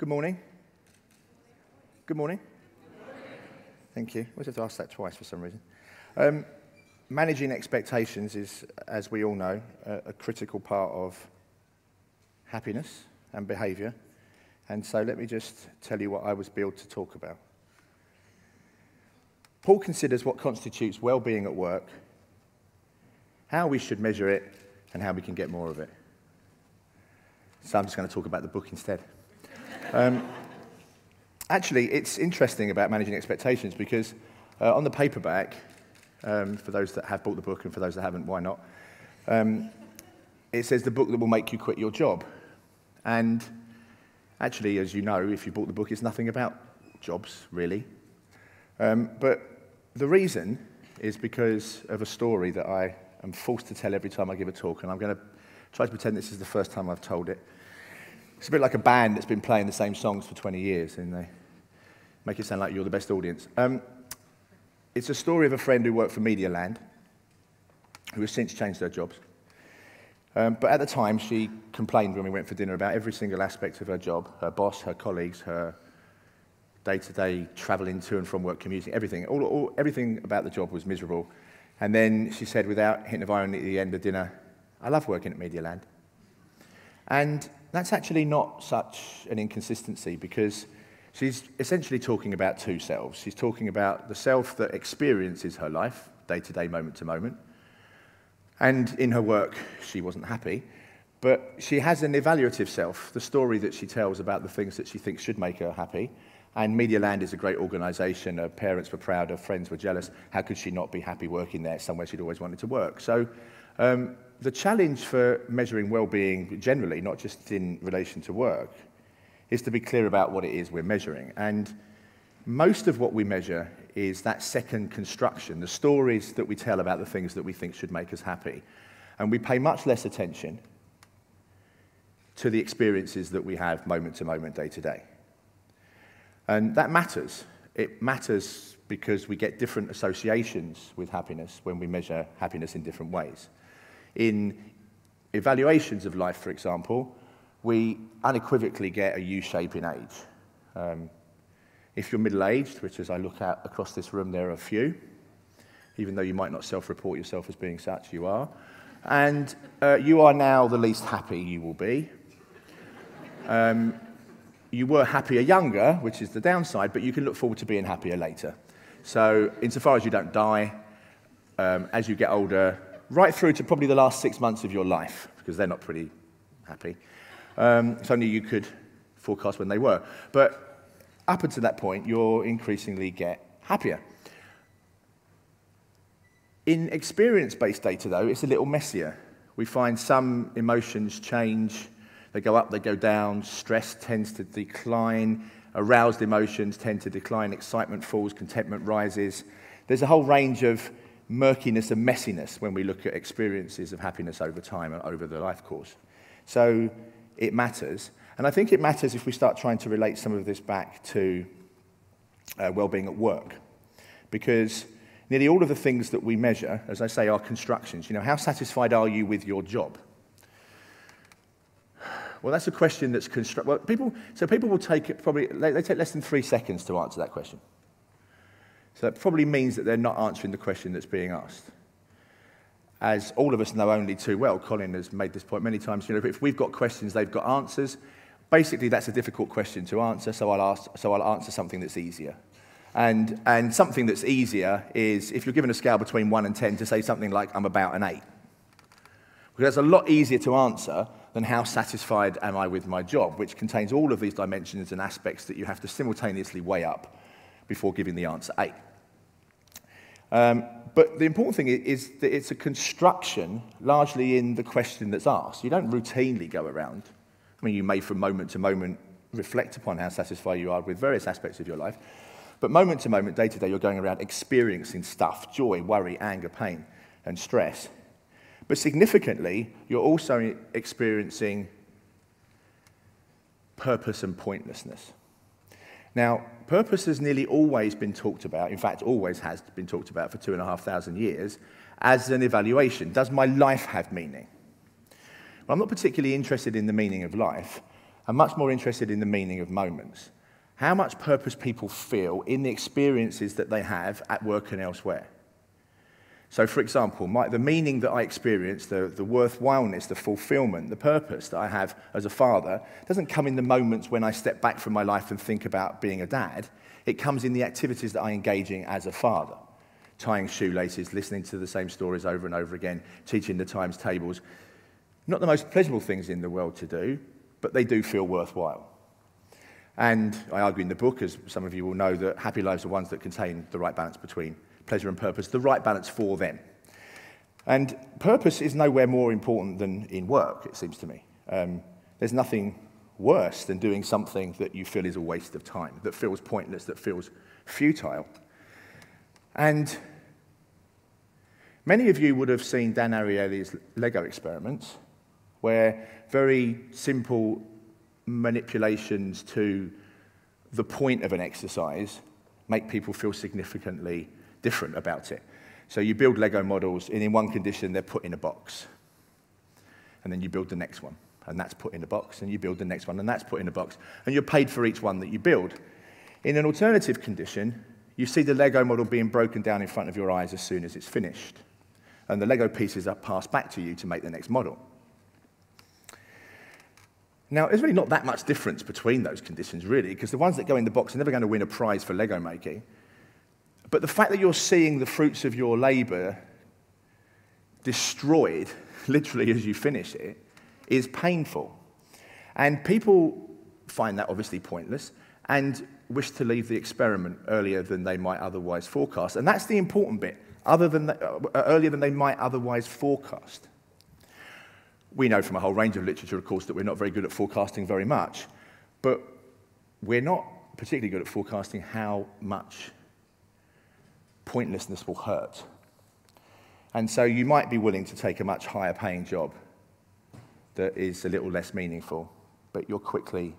Good morning. Good morning. Thank you. I always have to ask that twice for some reason. Managing expectations is, as we all know, a critical part of happiness and behaviour. And so let me just tell you what I was billed to talk about. Paul considers what constitutes well-being at work, how we should measure it, and how we can get more of it. So I'm just going to talk about the book instead. Actually, it's interesting about managing expectations because on the paperback, for those that have bought the book and for those that haven't, why not? It says the book that will make you quit your job. And actually, as you know, if you bought the book, it's nothing about jobs, really. But the reason is because of a story that I am forced to tell every time I give a talk, and I'm going to try to pretend this is the first time I've told it. It's a bit like a band that's been playing the same songs for 20 years, and they make it sound like you're the best audience. It's a story of a friend who worked for Medialand, who has since changed her jobs. But at the time, she complained when we went for dinner about every single aspect of her job, her boss, her colleagues, her day-to-day travelling to and from work, commuting, everything. Everything about the job was miserable. And then she said, without hint of irony at the end of dinner, I love working at Medialand. And that's actually not such an inconsistency because she's essentially talking about two selves. She's talking about the self that experiences her life, day-to-day, moment-to-moment. And in her work, she wasn't happy. But she has an evaluative self, the story that she tells about the things that she thinks should make her happy. And Medialand is a great organisation. Her parents were proud, her friends were jealous. How could she not be happy working there? It's somewhere she'd always wanted to work. So the challenge for measuring well-being generally, not just in relation to work, is to be clear about what it is we're measuring. And most of what we measure is that second construction, the stories that we tell about the things that we think should make us happy. And we pay much less attention to the experiences that we have moment to moment, day to day. And that matters. It matters because we get different associations with happiness when we measure happiness in different ways. In evaluations of life, for example, we unequivocally get a U-shape in age. If you're middle-aged, which as I look out across this room, there are a few, even though you might not self-report yourself as being such, you are. And you are now the least happy you will be. You were happier younger, which is the downside, but you can look forward to being happier later. So insofar as you don't die, as you get older, right through to probably the last 6 months of your life, because they're not pretty happy. If only you could forecast when they were. But up until that point, you'll increasingly get happier. In experience-based data, though, it's a little messier. We find some emotions change. They go up, they go down. Stress tends to decline. Aroused emotions tend to decline. Excitement falls, contentment rises. There's a whole range of murkiness and messiness when we look at experiences of happiness over time and over the life course. So it matters. And I think it matters if we start trying to relate some of this back to well-being at work. Because nearly all of the things that we measure, as I say, are constructions. You know, how satisfied are you with your job? Well, that's a question that's Well, people will take it probably, they take less than 3 seconds to answer that question. So that probably means that they're not answering the question that's being asked. As all of us know only too well, Colin has made this point many times, you know, if we've got questions, they've got answers. Basically, that's a difficult question to answer, so I'll answer something that's easier. And something that's easier is, if you're given a scale between 1 and 10, to say something like, I'm about an 8. Because that's a lot easier to answer than how satisfied am I with my job, which contains all of these dimensions and aspects that you have to simultaneously weigh up before giving the answer 8. But the important thing is that it's a construction largely in the question that's asked. You don't routinely go around. I mean, you may from moment to moment reflect upon how satisfied you are with various aspects of your life, but moment to moment, day to day, you're going around experiencing stuff, joy, worry, anger, pain, and stress. But significantly, you're also experiencing purpose and pointlessness. Now, purpose has nearly always been talked about, in fact, always has been talked about for 2,500 years, as an evaluation. Does my life have meaning? Well, I'm not particularly interested in the meaning of life. are much more interested in the meaning of moments. How much purpose people feel in the experiences that they have at work and elsewhere. So, for example, the meaning that I experience, the worthwhileness, the fulfillment, the purpose that I have as a father doesn't come in the moments when I step back from my life and think about being a dad. It comes in the activities that I engage in as a father. Tying shoelaces, listening to the same stories over and over again, teaching the times tables. Not the most pleasurable things in the world to do, but they do feel worthwhile. And I argue in the book, as some of you will know, that happy lives are ones that contain the right balance between pleasure and purpose, the right balance for them. And purpose is nowhere more important than in work, it seems to me. There's nothing worse than doing something that you feel is a waste of time, that feels pointless, that feels futile. And many of you would have seen Dan Ariely's Lego experiments, where very simple manipulations to the point of an exercise make people feel significantly different about it. So you build Lego models, and in one condition, they're put in a box. And then you build the next one, and that's put in a box, and you build the next one, and that's put in a box, and you're paid for each one that you build. In an alternative condition, you see the Lego model being broken down in front of your eyes as soon as it's finished. And the Lego pieces are passed back to you to make the next model. Now, there's really not that much difference between those conditions, really, because the ones that go in the box are never going to win a prize for Lego making. But the fact that you're seeing the fruits of your labour destroyed, literally as you finish it, is painful. And people find that obviously pointless and wish to leave the experiment earlier than they might otherwise forecast. And that's the important bit, earlier than they might otherwise forecast. We know from a whole range of literature, of course, that we're not very good at forecasting very much, but we're not particularly good at forecasting how much pointlessness will hurt. And so you might be willing to take a much higher paying job that is a little less meaningful, but you'll quickly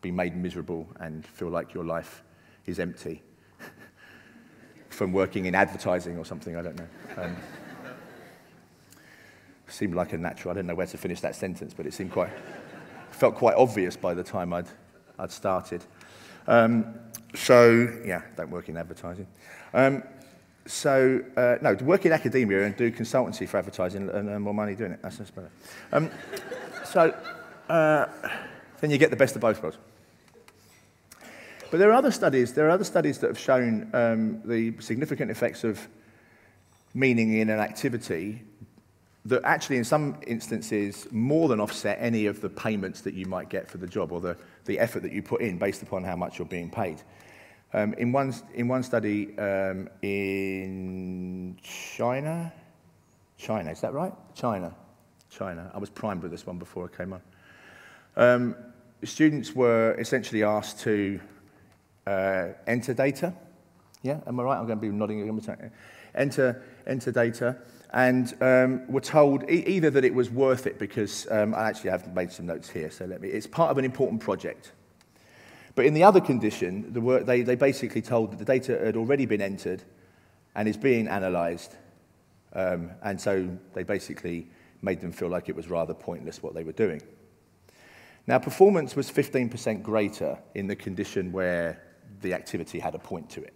be made miserable and feel like your life is empty from working in advertising or something, I don't know. Seemed like a natural, I didn't know where to finish that sentence, but it felt quite obvious by the time I'd started. So, yeah, don't work in advertising. No, to work in academia and do consultancy for advertising and earn more money doing it. That's better. Then you get the best of both worlds. But there are other studies that have shown the significant effects of meaning in an activity that actually, in some instances, more than offset any of the payments that you might get for the job or the effort that you put in based upon how much you're being paid. In one study in China, is that right? China. I was primed with this one before I came on. Students were essentially asked to enter data. Yeah, am I right? I'm going to be nodding. Enter data, and were told either that it was worth it because I actually have made some notes here. So it's part of an important project. But in the other condition, they basically told that the data had already been entered and is being analysed, and so they basically made them feel like it was rather pointless what they were doing. Now, performance was 15% greater in the condition where the activity had a point to it.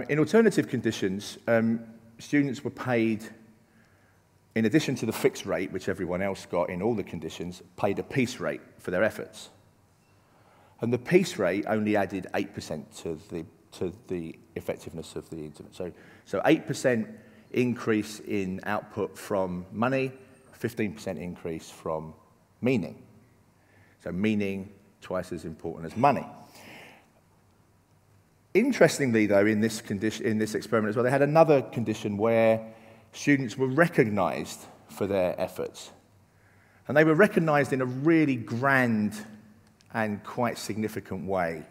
In alternative conditions, students were paid, in addition to the fixed rate, which everyone else got in all the conditions, paid a piece rate for their efforts. And the piece rate only added 8% to the effectiveness of the intervention. So 8% increase in output from money, 15% increase from meaning. So meaning twice as important as money. Interestingly, though, in this experiment as well, they had another condition where students were recognized for their efforts. And they were recognized in a really grand and quite significant way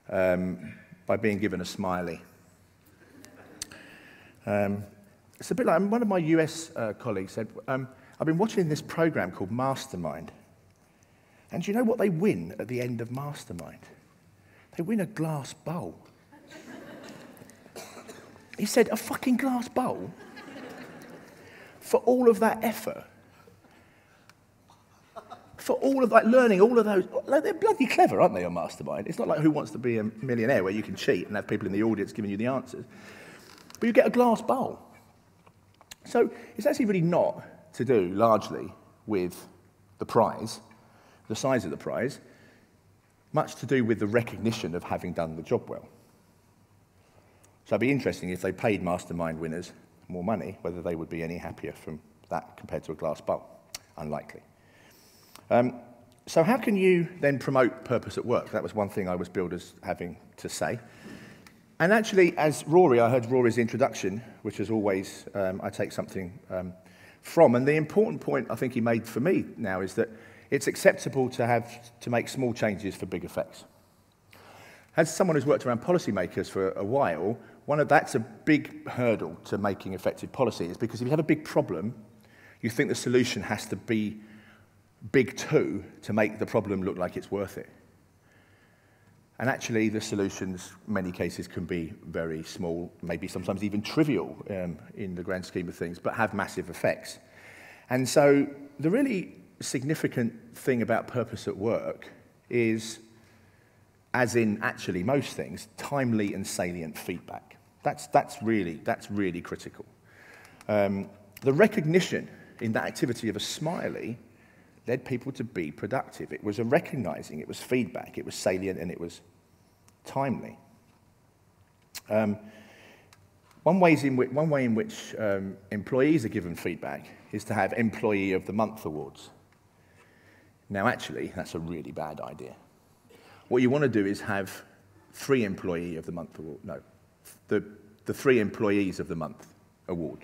by being given a smiley. It's a bit like one of my US colleagues said, I've been watching this program called Mastermind. And do you know what they win at the end of Mastermind? They win a glass bowl. He said, a fucking glass bowl? For all of that effort? for all of, like, learning all of those. Like, they're bloody clever, aren't they, on Mastermind? It's not like Who Wants to Be a Millionaire, where you can cheat and have people in the audience giving you the answers. But you get a glass bowl. So it's actually really not to do, largely, with the prize, the size of the prize, much to do with the recognition of having done the job well. So it'd be interesting if they paid Mastermind winners more money, whether they would be any happier from that compared to a glass bowl. Unlikely. So how can you then promote purpose at work? That was one thing I was billed as having to say. And actually, as Rory, I heard Rory's introduction, which is always, I take something from. And the important point I think he made for me now is that it's acceptable to make small changes for big effects. As someone who's worked around policymakers for a while, that's a big hurdle to making effective policy, is because if you have a big problem, you think the solution has to be big too to make the problem look like it's worth it. And actually, the solutions, in many cases, can be very small, maybe sometimes even trivial in the grand scheme of things, but have massive effects. And so the really significant thing about purpose at work is, as in actually most things, timely and salient feedback. That's really critical. The recognition in that activity of a smiley led people to be productive. It was a recognizing, it was feedback, it was salient, and it was timely. One way in which employees are given feedback is to have Employee of the Month awards. Now, actually, that's a really bad idea. What you want to do is have 3 Employee of the Month awards. No, the 3 Employees of the Month awards.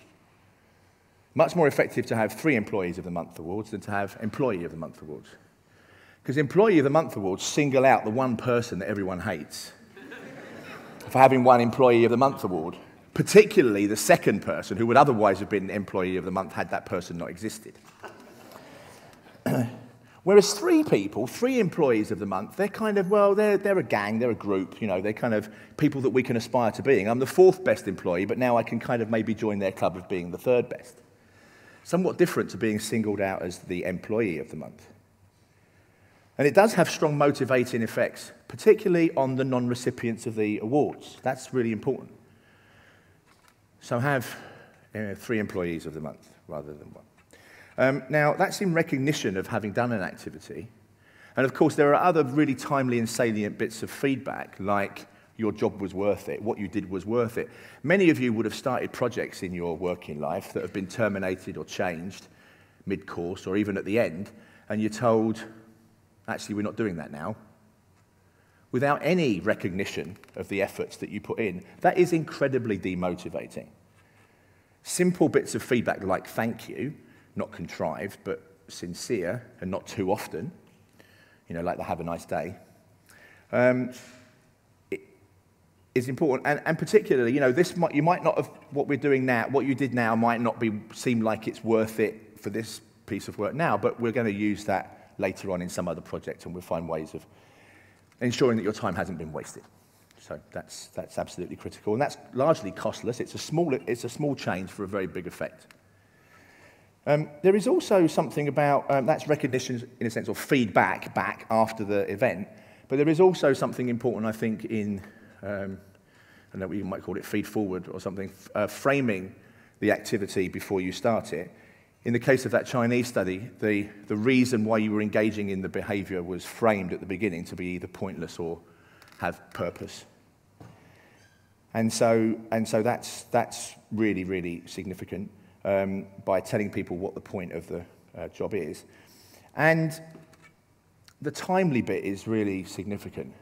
Much more effective to have 3 Employees of the Month awards than to have Employee of the Month awards. Because Employee of the Month awards single out the one person that everyone hates for having one Employee of the Month award, particularly the second person who would otherwise have been Employee of the Month had that person not existed. Whereas 3 people, 3 Employees of the Month, they're kind of, well, they're a gang, they're a group, you know, they're kind of people that we can aspire to being. I'm the 4th best employee, but now I can kind of maybe join their club of being the 3rd best. Somewhat different to being singled out as the Employee of the Month. And it does have strong motivating effects, particularly on the non-recipients of the awards. That's really important. So have 3 Employees of the Month rather than 1. Now, that's in recognition of having done an activity. And of course, there are other really timely and salient bits of feedback, like your job was worth it, what you did was worth it. Many of you would have started projects in your working life that have been terminated or changed mid-course or even at the end, and you're told, actually, we're not doing that now, without any recognition of the efforts that you put in. That is incredibly demotivating. Simple bits of feedback like thank you, not contrived, but sincere and not too often, you know, like the have a nice day, is important. And particularly, you know, you might not have, what we're doing now, what you did now might not seem like it's worth it for this piece of work now, but we're going to use that later on in some other project, and we'll find ways of ensuring that your time hasn't been wasted. So that's absolutely critical, and that's largely costless. It's a small change for a very big effect. There is also something about, that's recognition in a sense, or feedback back after the event, but there is also something important, I think, in, I don't know what you might call it, feed forward or something, framing the activity before you start it. In the case of that Chinese study, the reason why you were engaging in the behavior was framed at the beginning to be either pointless or have purpose. And so that's really, really significant by telling people what the point of the job is. And the timely bit is really significant.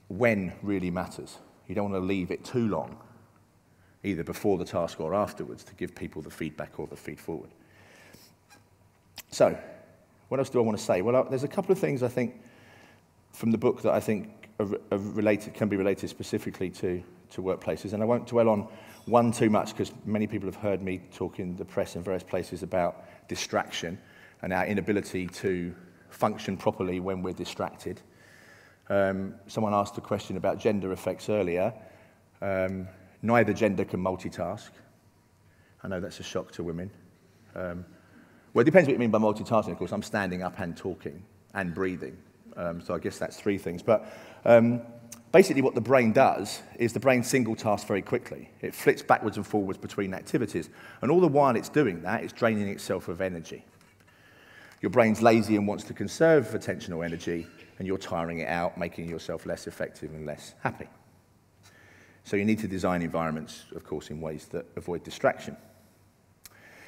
When really matters. You don't want to leave it too long, either before the task or afterwards, to give people the feedback or the feed forward. So, what else do I want to say? Well, there's a couple of things, I think, from the book that I think can be related specifically to workplaces, and I won't dwell on one too much, because many people have heard me talk in the press and various places about distraction and our inability to function properly when we're distracted. Someone asked a question about gender effects earlier. Neither gender can multitask. I know that's a shock to women. Well, it depends what you mean by multitasking. Of course, I'm standing up and talking and breathing. So I guess that's three things. But basically what the brain does is the brain single tasks very quickly. It flips backwards and forwards between activities. And all the while it's doing that, it's draining itself of energy. Your brain's lazy and wants to conserve attentional energy, and you're tiring it out, making yourself less effective and less happy. So you need to design environments, of course, in ways that avoid distraction.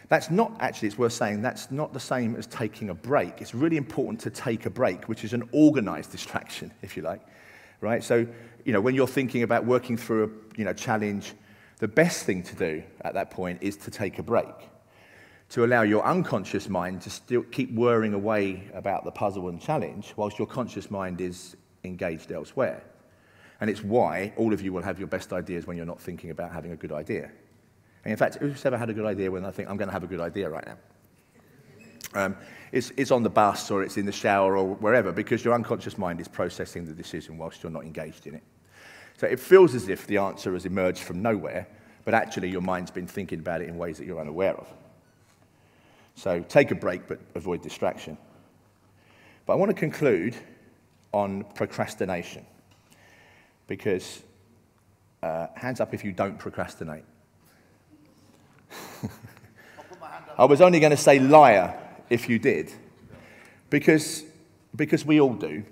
That's not, actually, it's worth saying, that's not the same as taking a break. It's really important to take a break, which is an organized distraction, if you like, right? So, when you're thinking about working through a, challenge, the best thing to do at that point is to take a break, to allow your unconscious mind to still keep whirring away about the puzzle and challenge, whilst your conscious mind is engaged elsewhere. And it's why all of you will have your best ideas when you're not thinking about having a good idea. And in fact, who's ever had a good idea when I think, I'm going to have a good idea right now? It's on the bus, or it's in the shower, or wherever, because your unconscious mind is processing the decision whilst you're not engaged in it. So it feels as if the answer has emerged from nowhere, but actually your mind's been thinking about it in ways that you're unaware of. So take a break, but avoid distraction. But I want to conclude on procrastination, because hands up if you don't procrastinate. I was only going to say liar if you did, because we all do.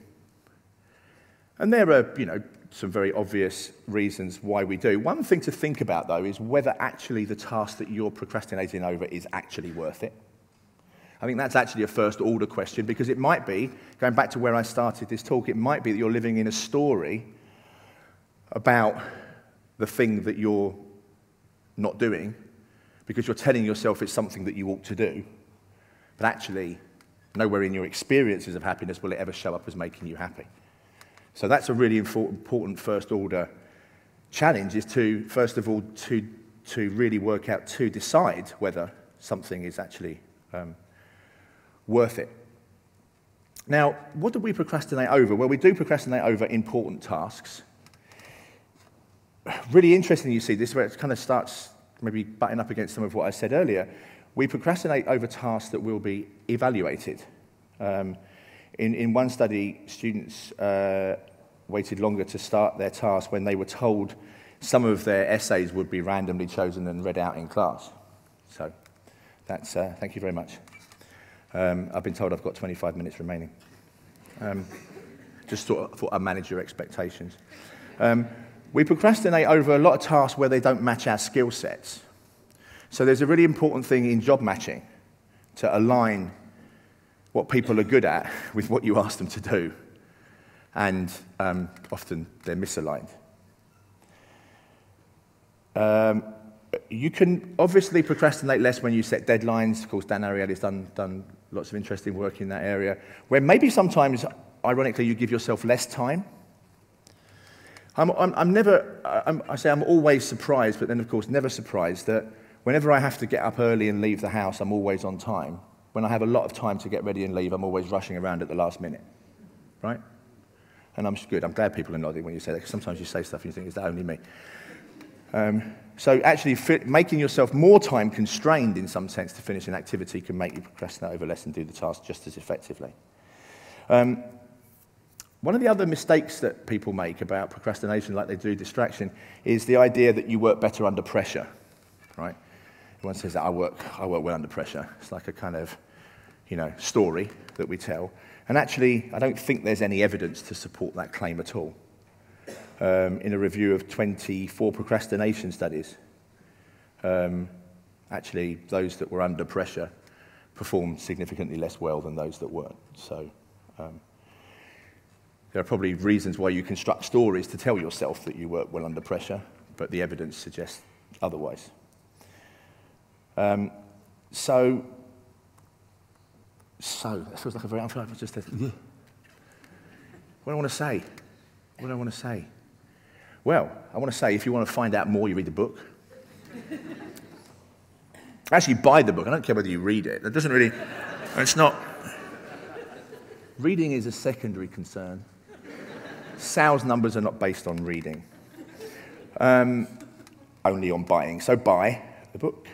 And there are, some very obvious reasons why we do. One thing to think about, though, is whether actually the task that you're procrastinating over is actually worth it. I think that's actually a first-order question, because it might be, going back to where I started this talk, it might be that you're living in a story about the thing that you're not doing, because you're telling yourself it's something that you ought to do, but actually, nowhere in your experiences of happiness will it ever show up as making you happy. So that's a really important first-order challenge, is to, first of all, to really work out, to decide whether something is actually worth it. Now, what do we procrastinate over? Well, we do procrastinate over important tasks. Really interesting, you see this, where it kind of starts maybe butting up against some of what I said earlier. We procrastinate over tasks that will be evaluated. In one study, students waited longer to start their task when they were told some of their essays would be randomly chosen and read out in class. So that's, thank you very much. I've been told I've got 25 minutes remaining. Just thought I'd manage your expectations. We procrastinate over a lot of tasks where they don't match our skill sets. So there's a really important thing in job matching, to align what people are good at with what you ask them to do. And often they're misaligned. You can obviously procrastinate less when you set deadlines. Of course, Dan Ariely's done lots of interesting work in that area, where maybe sometimes, ironically, you give yourself less time. I'm always surprised, but then, of course, never surprised that whenever I have to get up early and leave the house, I'm always on time. When I have a lot of time to get ready and leave, I'm always rushing around at the last minute, right? And I'm good. I'm glad people are nodding when you say that, because sometimes you say stuff and you think, is that only me? So actually, making yourself more time constrained in some sense to finish an activity can make you procrastinate over less and do the task just as effectively. One of the other mistakes that people make about procrastination, like they do distraction, is the idea that you work better under pressure, right? Everyone says that I work well under pressure. It's like a kind of, story that we tell. And actually, I don't think there's any evidence to support that claim at all. In a review of 24 procrastination studies, actually, those that were under pressure performed significantly less well than those that weren't. So there are probably reasons why you construct stories to tell yourself that you work well under pressure, but the evidence suggests otherwise. So that feels like a very, I feel like I just said, what do I want to say? What do I want to say? Well, I want to say, if you want to find out more, you read the book. Actually, buy the book. I don't care whether you read it. That doesn't really, it's not. Reading is a secondary concern. Sales numbers are not based on reading. Only on buying. So buy the book.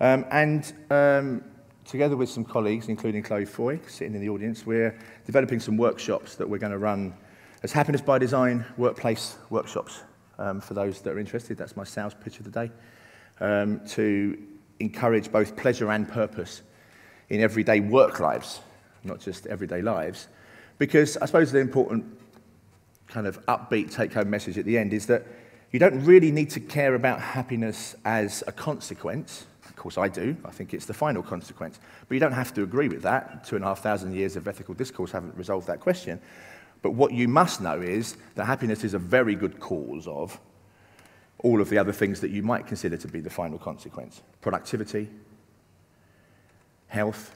And together with some colleagues, including Chloe Foy, sitting in the audience, we're developing some workshops that we're going to run as Happiness by Design workplace workshops for those that are interested. That's my sales pitch of the day, to encourage both pleasure and purpose in everyday work lives, not just everyday lives. Because I suppose the important kind of upbeat take-home message at the end is that you don't really need to care about happiness as a consequence. Of course I do, I think it's the final consequence. But you don't have to agree with that. 2,500 years of ethical discourse haven't resolved that question. But what you must know is that happiness is a very good cause of all of the other things that you might consider to be the final consequence. Productivity, health,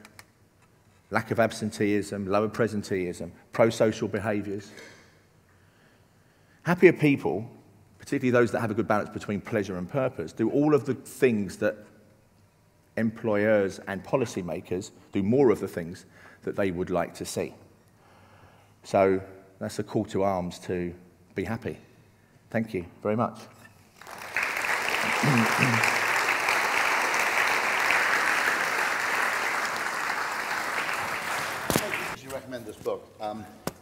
lack of absenteeism, lower presenteeism, pro-social behaviours. Happier people, particularly those that have a good balance between pleasure and purpose, do all of the things that employers and policymakers do, more of the things that they would like to see. So that's a call to arms to be happy. Thank you very much. You recommend this book.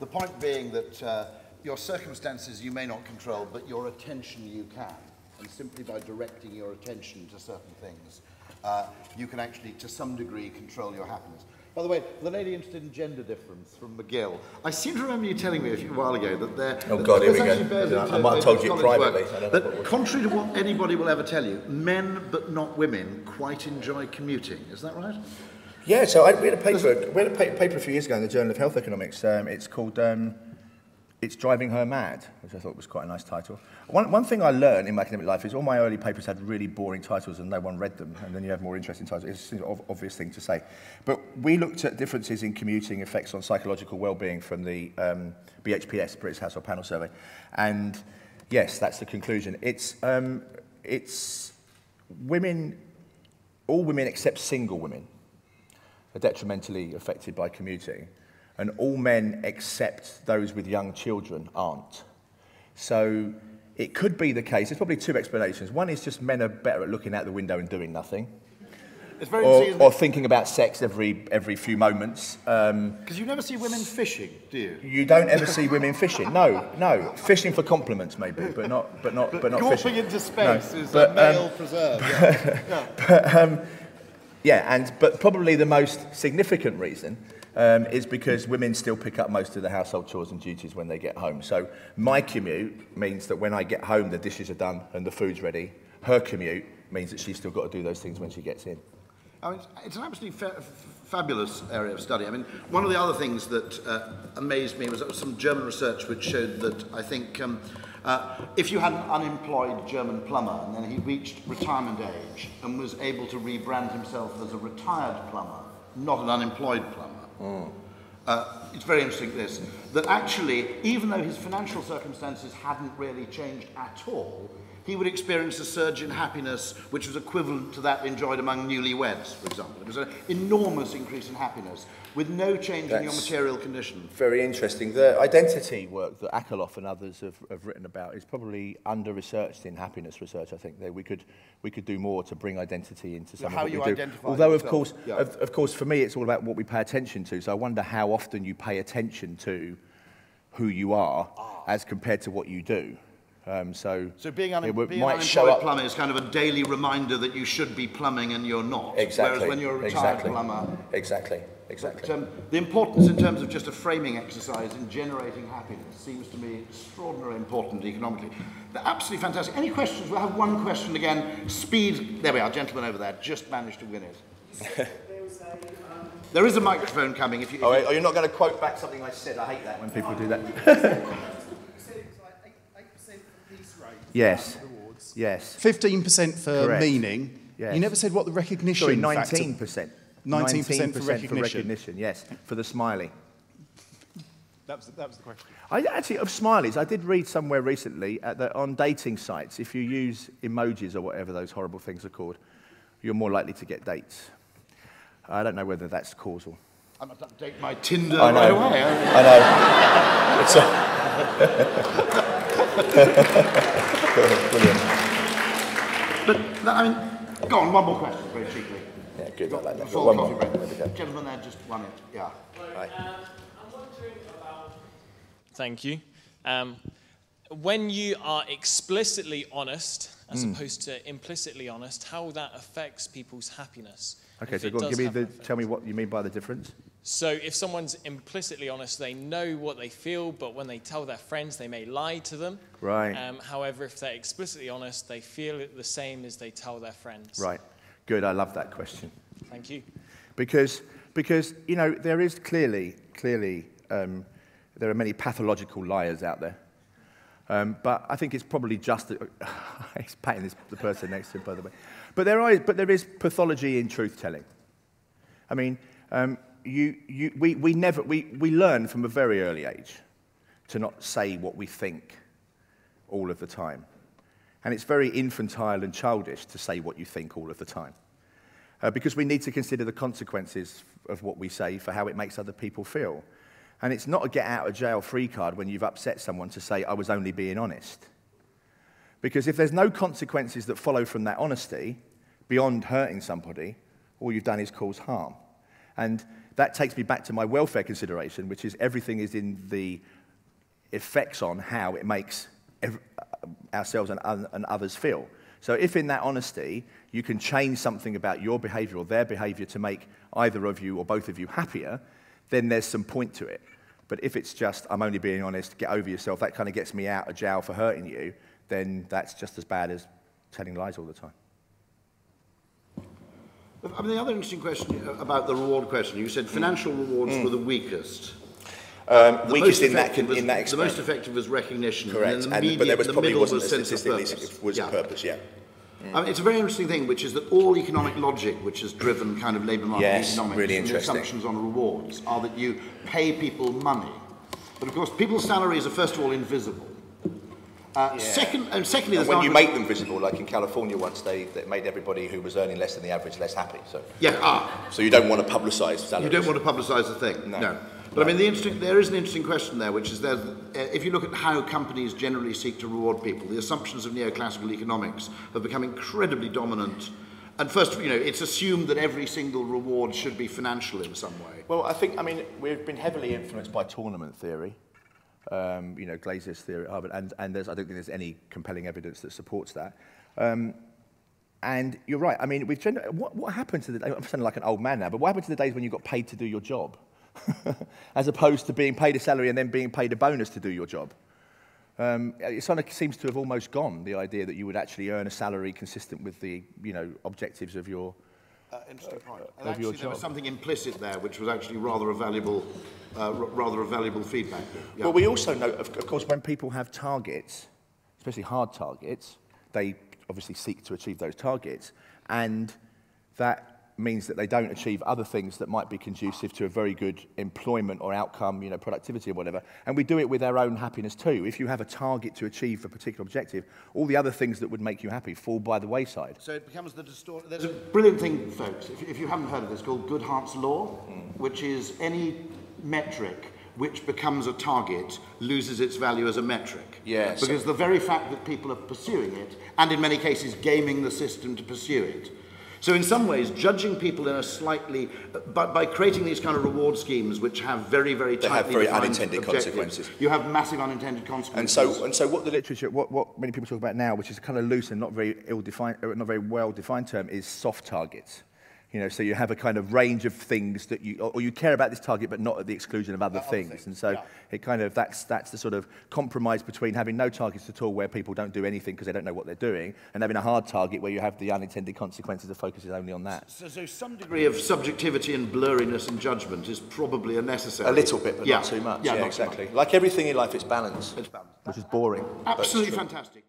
The point being that your circumstances you may not control, but your attention you can. And simply by directing your attention to certain things, you can actually, to some degree, control your happiness. By the way, the lady interested in gender difference from McGill. I seem to remember you telling me a while ago that there... Oh God, here we go. I might have told you privately. That contrary to what anybody will ever tell you, men but not women quite enjoy commuting. Is that right? Yeah, so we had a paper a few years ago in the Journal of Health Economics. It's called It's Driving Her Mad, which I thought was quite a nice title. One thing I learned in my academic life is all my early papers had really boring titles and no one read them, and then you have more interesting titles. It's an obvious thing to say. But we looked at differences in commuting effects on psychological well-being from the BHPS, British Household Panel Survey. And yes, that's the conclusion. It's women, all women except single women are detrimentally affected by commuting. And all men except those with young children aren't. So it could be the case, there's probably two explanations. One is just men are better at looking out the window and doing nothing. It's very or thinking about sex every few moments. Because you never see women fishing, do you? You don't ever see women fishing. No. Fishing for compliments maybe, but not fishing. Gawping into space is a male preserve. But probably the most significant reason is because women still pick up most of the household chores and duties when they get home. So my commute means that when I get home, the dishes are done and the food's ready. Her commute means that she's still got to do those things when she gets in. I mean, it's an absolutely fabulous area of study. I mean, one of the other things that amazed me was some German research which showed that I think if you had an unemployed German plumber and then he reached retirement age and was able to rebrand himself as a retired plumber, not an unemployed plumber, it's very interesting that actually, even though his financial circumstances hadn't really changed at all, he would experience a surge in happiness which was equivalent to that enjoyed among newlyweds, for example. It was an enormous increase in happiness with no change in your material condition. Very interesting. The identity work that Akerlof and others have written about is probably under-researched in happiness research, I think. We could do more to bring identity into some of what we do. Identify Although, yourself. of course, for me, it's all about what we pay attention to. So I wonder how often you pay attention to who you are as compared to what you do. So being an unemployed plumber is kind of a daily reminder that you should be plumbing and you're not. Exactly. Whereas when you're a retired plumber... Exactly. But, the importance in terms of just a framing exercise in generating happiness seems to me extraordinarily important economically. They're absolutely fantastic. Any questions? We'll have one question again. Speed. There we are, gentleman over there. Just managed to win it. There is a microphone coming. If you, are you not going to quote back something I said? I hate that when people do that. Yes. 15% for Correct. meaning. Yes. You never said what the recognition. Sorry, 19%. 19% for recognition. For recognition, yes, for the smiley. That was the question. Actually, of smileys, I did read somewhere recently on dating sites, if you use emojis or whatever those horrible things are called, you're more likely to get dates. I don't know whether that's causal. I must update my Tinder right away. I know. Brilliant. But, I mean, go on, one more question, very cheaply. Yeah, Good, I like that. Full One coffee more. break. There we go. Gentleman there just won it, yeah. Right. I'm wondering about... Thank you. When you are explicitly honest, as opposed to implicitly honest, how that affects people's happiness. Okay, so go on, tell me what you mean by the difference. So if someone's implicitly honest, they know what they feel, but when they tell their friends, they may lie to them. Right. However, if they're explicitly honest, they feel it the same as they tell their friends. Right. Good, I love that question. Thank you. Because you know, there is clearly, there are many pathological liars out there. But I think it's probably just, he's patting the person next to him, by the way. But there is pathology in truth-telling. I mean, we learn from a very early age to not say what we think all of the time. And it's very infantile and childish to say what you think all of the time. Because we need to consider the consequences of what we say for how it makes other people feel. And it's not a get-out-of-jail-free card when you've upset someone to say, I was only being honest. Because if there's no consequences that follow from that honesty, beyond hurting somebody, all you've done is cause harm. And that takes me back to my welfare consideration, which is everything is in the effects on how it makes ourselves and others feel. So if in that honesty you can change something about your behaviour or their behaviour to make either of you or both of you happier, then there's some point to it. But if it's just, I'm only being honest, get over yourself, that kind of gets me out of jail for hurting you, then that's just as bad as telling lies all the time. I mean, the other interesting question about the reward question, you said financial rewards were the weakest. Weakest in that experiment. The most effective was recognition. Correct, And but there was probably wasn't a sense of statistically purpose. purpose, yeah. I mean, it's a very interesting thing, which is that all economic logic, which has driven kind of labour market economics, really and the interesting. assumptions on rewards, are that you pay people money. But of course, people's salaries are first of all invisible. Secondly, and when you make them visible, like in California once, they made everybody who was earning less than the average less happy. So so you don't want to publicise salaries. You don't want to publicise the thing. No. But I mean, there is an interesting question there, which is that if you look at how companies generally seek to reward people, the assumptions of neoclassical economics have become incredibly dominant. And first, you know, it's assumed that every single reward should be financial in some way. Well, I mean, we've been heavily influenced by tournament theory, you know, Glazer's theory at Harvard, and I don't think there's any compelling evidence that supports that. And you're right. I mean, what happened to the? I'm sounding like an old man now, but what happened to the days when you got paid to do your job? As opposed to being paid a salary and then being paid a bonus to do your job. It sort of seems to have almost gone, the idea that you would actually earn a salary consistent with the, you know, objectives of your interesting point. And actually, there was something implicit there, which was actually rather a valuable feedback. Yeah. Well, we also know, of course, when people have targets, especially hard targets, they obviously seek to achieve those targets, and that means that they don't achieve other things that might be conducive to a very good employment or outcome, you know, productivity or whatever. And we do it with our own happiness too. If you have a target to achieve a particular objective, all the other things that would make you happy fall by the wayside. So it becomes the distortion. There's a brilliant thing, folks, if you haven't heard of this, called Goodhart's Law, which is any metric which becomes a target loses its value as a metric. Yes. Because the very fact that people are pursuing it, and in many cases gaming the system to pursue it. So in some ways, judging people in a slightly, by creating these kind of reward schemes which have very, very tightly defined unintended consequences. You have massive unintended consequences. And so what the literature, what many people talk about now, which is a kind of loose and not very not very well-defined term, is soft targets. You know, so you have a kind of range of things that you care about this target, but not at the exclusion of other things. And so it kind of, that's the sort of compromise between having no targets at all where people don't do anything because they don't know what they're doing, and having a hard target where you have the unintended consequences that focuses only on that. So some degree of subjectivity and blurriness and judgment is probably a necessary. A little bit, but not too much. Yeah, exactly. Like everything in life, it's balance. It's balance. Which is boring. Absolutely fantastic.